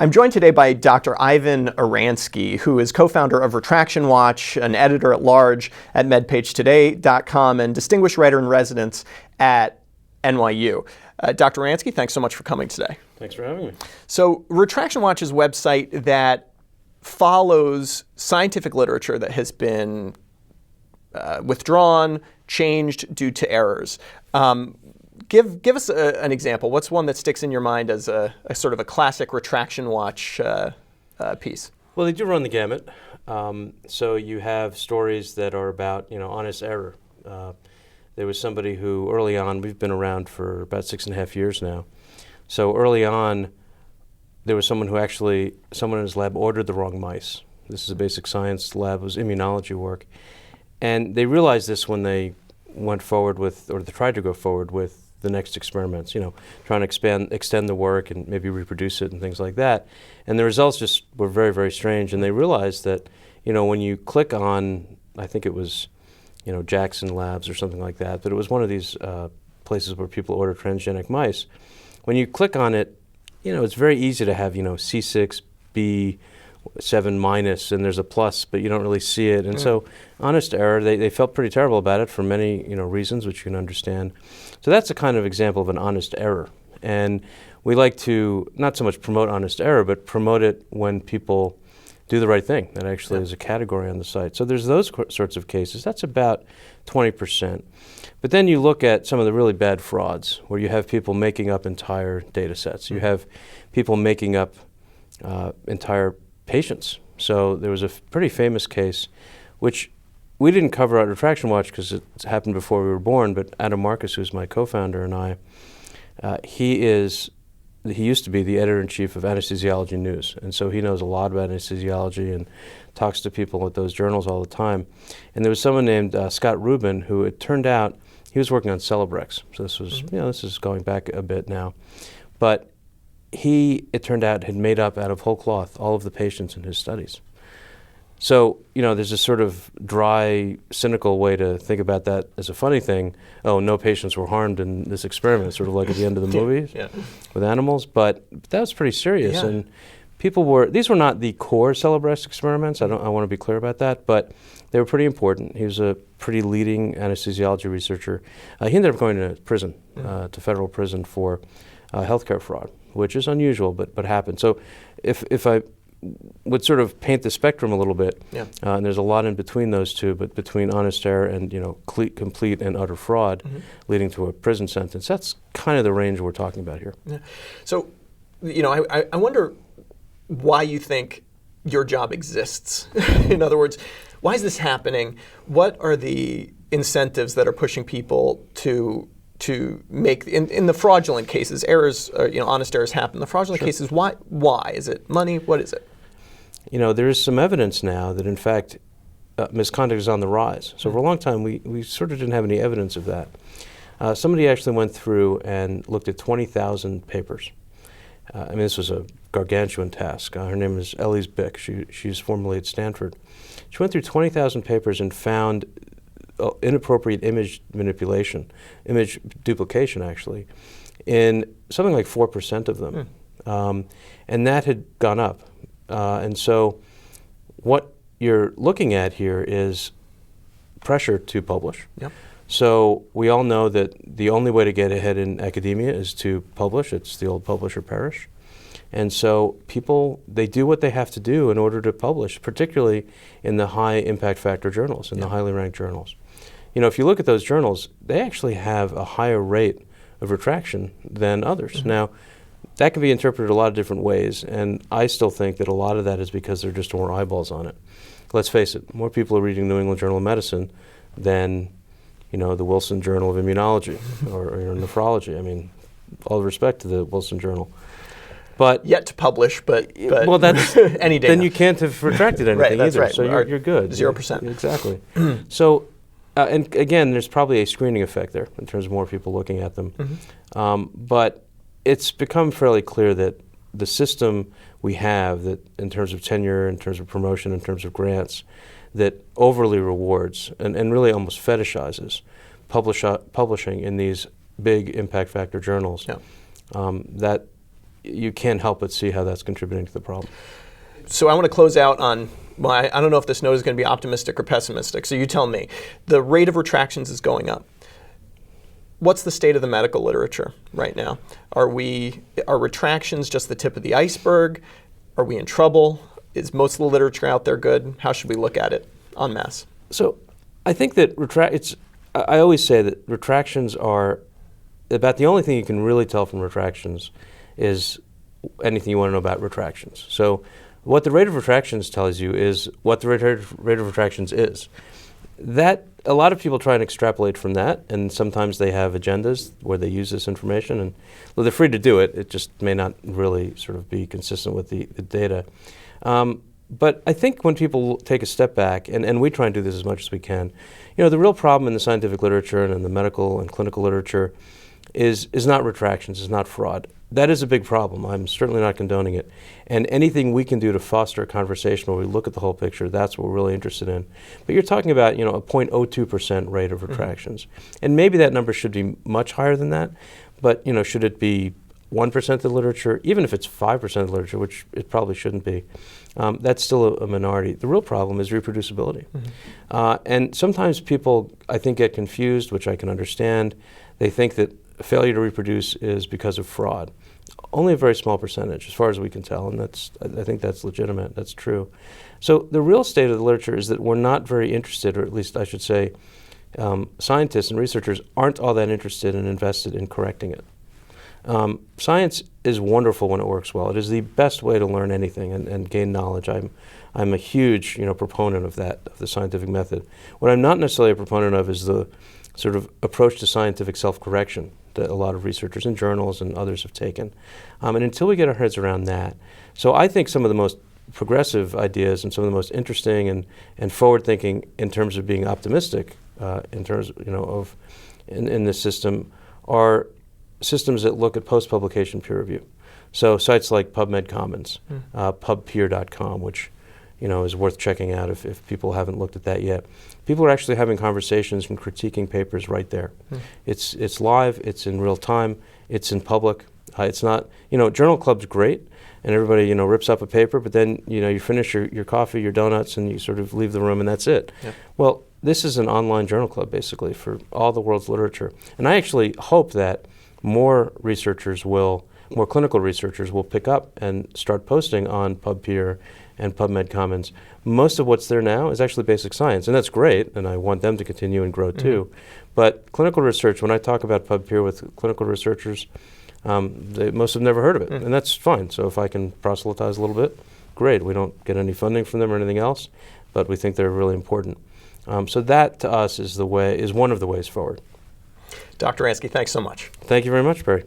I'm joined today by Dr. Ivan Oransky, who is co-founder of Retraction Watch, an editor-at-large at MedPageToday.com, and distinguished writer-in-residence at NYU. Dr. Oransky, thanks so much for coming today. Thanks for having me. So Retraction Watch is a website that follows scientific literature that has been withdrawn, changed due to errors. Give us an example. What's one that sticks in your mind as a sort of a classic Retraction Watch piece? Well, they do run the gamut. So you have stories that are about, honest error. There was somebody who early on, we've been around for about 6.5 years now. So early on, there was someone in his lab ordered the wrong mice. This is a basic science lab, it was immunology work. And they realized this when they went forward with, or they tried to go forward with the next experiments, trying to extend the work and maybe reproduce it and things like that. And the results just were very, very strange. And they realized that, when you click on, I think it was, Jackson Labs or something like that, but it was one of these places where people order transgenic mice. When you click on it, it's very easy to have, C6B7 minus, and there's a plus, but you don't really see it. And so, honest error, they felt pretty terrible about it for many, reasons, which you can understand. So that's a kind of example of an honest error. And we like to not so much promote honest error, but promote it when people do the right thing. That actually is a category on the site. So there's those sorts of cases. That's about 20%. But then you look at some of the really bad frauds, where you have people making up entire data sets. You have people making up entire patients. So there was a pretty famous case, which we didn't cover at Retraction Watch because it happened before we were born, but Adam Marcus, who's my co-founder, and I, he used to be the editor-in-chief of Anesthesiology News, and so he knows a lot about anesthesiology and talks to people at those journals all the time. And there was someone named Scott Rubin, who it turned out he was working on Celebrex. So this was, this is going back a bit now, but it turned out, had made up out of whole cloth all of the patients in his studies. So, there's this sort of dry, cynical way to think about that as a funny thing. Oh, no patients were harmed in this experiment, sort of like at the end of the movies with animals. But that was pretty serious. Yeah. And these were not the core Celebrex experiments. I want to be clear about that, but they were pretty important. He was a pretty leading anesthesiology researcher. He ended up going to prison, to federal prison for healthcare fraud, which is unusual, but happened. So if I would sort of paint the spectrum a little bit, and there's a lot in between those two, but between honest error and complete and utter fraud leading to a prison sentence, that's kind of the range we're talking about here. Yeah. So, I wonder why you think your job exists. In other words, why is this happening? What are the incentives that are pushing people to make, in the fraudulent cases, errors, honest errors happen. The fraudulent cases, why? Is it money? What is it? There is some evidence now that, in fact, misconduct is on the rise. So for a long time, we sort of didn't have any evidence of that. Somebody actually went through and looked at 20,000 papers. This was a gargantuan task. Her name is Elise Bick. She's formerly at Stanford. She went through 20,000 papers and found inappropriate image manipulation, image duplication actually, in something like 4% of them. And that had gone up. And so what you're looking at here is pressure to publish. Yep. So we all know that the only way to get ahead in academia is to publish. It's the old publish or perish. And so people, they do what they have to do in order to publish, particularly in the high impact factor journals, in the highly ranked journals. If you look at those journals, they actually have a higher rate of retraction than others. Now, that can be interpreted a lot of different ways, and I still think that a lot of that is because there are just more eyeballs on it. Let's face it, more people are reading New England Journal of Medicine than, the Wilson Journal of Immunology or nephrology. All respect to the Wilson Journal. But yet to publish, but well, that's any data. Then you can't have retracted anything that's either. Right. So you're good. 0%. Exactly. So, and again, there's probably a screening effect there in terms of more people looking at them. But it's become fairly clear that the system we have, that in terms of tenure, in terms of promotion, in terms of grants, that overly rewards and really almost fetishizes publishing in these big impact factor journals. That you can't help but see how that's contributing to the problem. So I want to close out on, well, I don't know if this note is going to be optimistic or pessimistic, so you tell me. The rate of retractions is going up. What's the state of the medical literature right now? Are retractions just the tip of the iceberg? Are we in trouble? Is most of the literature out there good? How should we look at it en masse? So I think that I always say that retractions are about the only thing you can really tell from retractions is anything you want to know about retractions. So what the rate of retractions tells you is what the rate of retractions is. That a lot of people try and extrapolate from that, and sometimes they have agendas where they use this information, and well, they're free to do it. It just may not really sort of be consistent with the data. But I think when people take a step back, and we try and do this as much as we can, the real problem in the scientific literature and in the medical and clinical literature is not retractions, is not fraud. That is a big problem. I'm certainly not condoning it. And anything we can do to foster a conversation where we look at the whole picture, that's what we're really interested in. But you're talking about, a 0.02% rate of retractions. And maybe that number should be much higher than that. But, should it be 1% of the literature? Even if it's 5% of the literature, which it probably shouldn't be, that's still a minority. The real problem is reproducibility. And sometimes people, I think, get confused, which I can understand. They think that failure to reproduce is because of fraud. Only a very small percentage, as far as we can tell, and I think that's legitimate, that's true. So the real state of the literature is that we're not very interested, or at least I should say, scientists and researchers aren't all that interested and invested in correcting it. Science is wonderful when it works well. It is the best way to learn anything and gain knowledge. I'm a huge proponent of that, of the scientific method. What I'm not necessarily a proponent of is the sort of approach to scientific self-correction that a lot of researchers in journals and others have taken. And until we get our heads around that, so I think some of the most progressive ideas and some of the most interesting and forward-thinking in terms of being optimistic in terms of in this system are systems that look at post-publication peer review. So sites like PubMed Commons, pubpeer.com, which is worth checking out if people haven't looked at that yet. People are actually having conversations and critiquing papers right there. It's live, it's in real time, it's in public. It's not, Journal Club's great, and everybody, rips up a paper, but then, you finish your coffee, your donuts, and you sort of leave the room, and that's it. Yep. Well, this is an online journal club, basically, for all the world's literature. And I actually hope that more clinical researchers will pick up and start posting on PubPeer and PubMed Commons. Most of what's there now is actually basic science, and that's great, and I want them to continue and grow too. But clinical research, when I talk about PubPeer with clinical researchers, most have never heard of it, and that's fine. So if I can proselytize a little bit, great. We don't get any funding from them or anything else, but we think they're really important. So that, to us, is one of the ways forward. Dr. Oransky, thanks so much. Thank you very much, Barry.